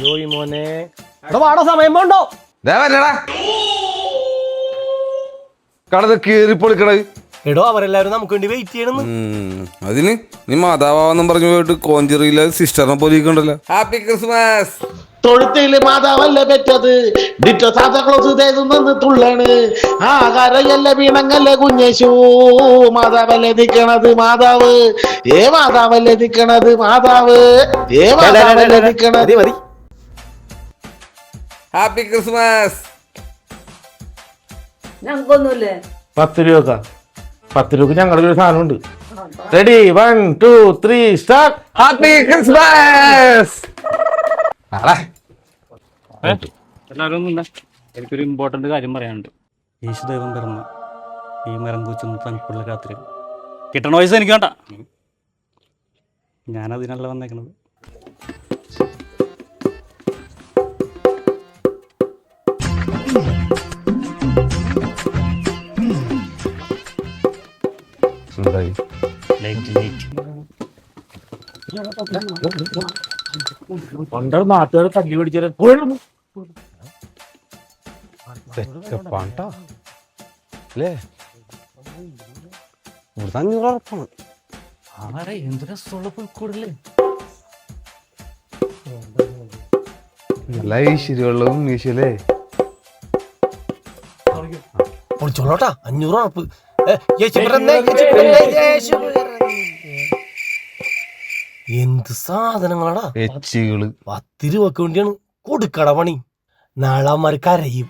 ജോയി മോനെ വാടോ സമയം പോണ്ടോ കടന്ന് കീറിപ്പൊളിക്കണ എടോ അവരെല്ലാവരും നമുക്ക് വേണ്ടി വെയിറ്റ് ചെയ്യണം. അതിന് നീ മാതാവെന്നും പറഞ്ഞു പോയിട്ട് കോഞ്ചിറിയിലെ സിസ്റ്ററിനെ പോലിക്കണ്ടല്ലോ. Happy Christmas. തൊഴുത്തില് മാതാവല്ല പെറ്റത് ഡിറ്റ സാന്തക്ലോസ് തേതുന്നത് തുള്ളാണ് ആകാരയല്ല വീണങ്ങല്ല കുഞ്ഞേശു മാതാവല്ലേ നിക്കണത് മാതാവ് മാതാവല്ലേ നിക്കണത് മാതാവ് മാതാവല്ലേ നിക്കണത്. Happy Christmas. ഞങ്ങൾക്കൊന്നുമില്ലേ 10 രൂപ 10 രൂപ ഞങ്ങളുടെ ഒരു സാധനം ഉണ്ട്. Ready 1 2 3 start. Happy Christmas. എല്ലാവരും എനിക്കൊരു ഇമ്പോർട്ടൻ്റ് കാര്യം പറയാനുണ്ട്. യേശുദൈവം പിറന്ന ഈ മരം കൂച്ചുന്ന തണുപ്പുള്ള രാത്രി കിട്ടണ വയസ്സ് എനിക്ക് വേണ്ട. ഞാനതിനല്ല വന്നേക്കണത്. നാട്ടുകാർ തല്ലി പിടിച്ചാൽ അല്ലേ 500 ഉറപ്പാണ്. എന്ത് രസമുള്ള പുൽക്കൂടല്ലേ. നല്ല ഐശ്വര്യമുള്ളതും മീശല്ലേ. പൊളിച്ചോളോട്ടാ 500 ഉറപ്പ്. എന്ത് സാധനങ്ങളാടാ. 10 രൂപക്ക് വേണ്ടിയാണ് കൊടുക്കട പണി. നാളാമാര് കരയും.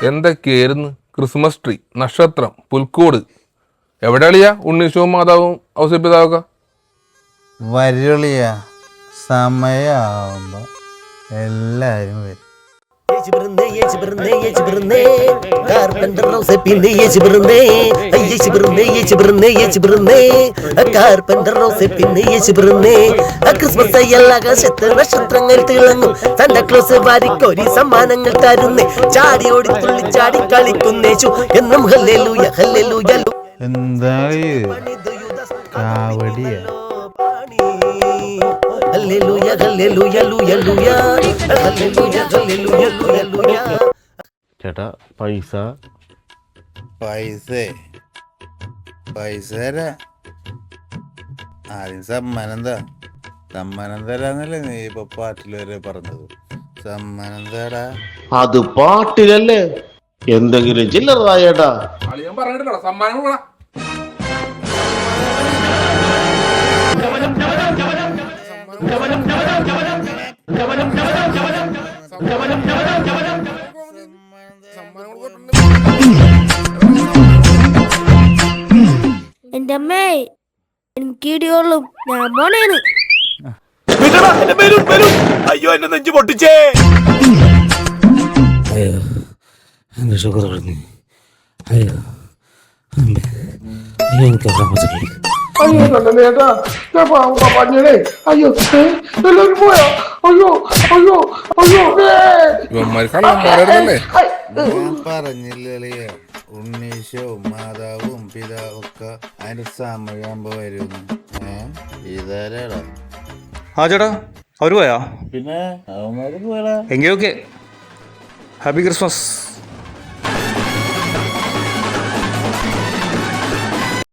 എന്തൊക്കെയായിരുന്നു ക്രിസ്മസ് ട്രീ, നക്ഷത്രം, പുൽക്കൂട്. എവിടെ അളിയാ ഉണ്ണീശവും മാതാവും ഔസേപ്പിതാവൊക്കെ? വരളിയ സമയാവുമ്പോ എല്ലാരും വരും. നക്ഷത്രങ്ങൾ തിളങ്ങും സാന്താക്ലോസ് വാരിക്കോരി സമ്മാനങ്ങൾ തരുന്നേ. ചാടി ഓടി തുള്ളി ചാടി കളിക്കുന്നേച്ചു എന്നും ഹല്ലേലൂയ ഹല്ലേലൂയ. എന്താ കാവടിയ ഹല്ലേലൂയ ഹല്ലേലൂയ ലൂയ ലൂയ ഹല്ലേലൂയ ഹല്ലേലൂയ ലൂയ ലൂയ. ചേട്ടാ പൈസ തരാ. ആദ്യം സമ്മാനം തരാന്നല്ലേ നീ ഇപ്പൊ പാട്ടിൽ വരെ പറഞ്ഞത്. സമ്മാനം തരാ. അത് പാട്ടിലല്ലേ, എന്തെങ്കിലും ചില്ലറ ചേട്ടാ. എന്റെ അമ്മേ എനിക്ക് ഇടിയോളും ഞാൻ പോണേന്ന്. അയ്യോ എന്റെ നെഞ്ചു പൊട്ടിച്ചേ. അയ്യോ എൻ്റെ ഷുഗർ പറഞ്ഞു. അയ്യോ എനിക്ക് അയ്യോ കണ്ടല്ലേ ചേട്ടാ, പറഞ്ഞേ. അയ്യോ എല്ലാവരും പോയോ? അയ്യോ അയ്യോ അയ്യോ. ഞാൻ പറഞ്ഞില്ലേ ഉണ്ണീശവും മാതാവും പിതാവൊക്കെ അതിന്റെ സമയമാകുമ്പോ വരുന്നു. ഇതാരാടാ? ആ ചേട്ടാ അവർ പോയാ? പിന്നെ അവന്മാര് പോയടാ. എങ്കിൽ ഓക്കെ. Happy Christmas.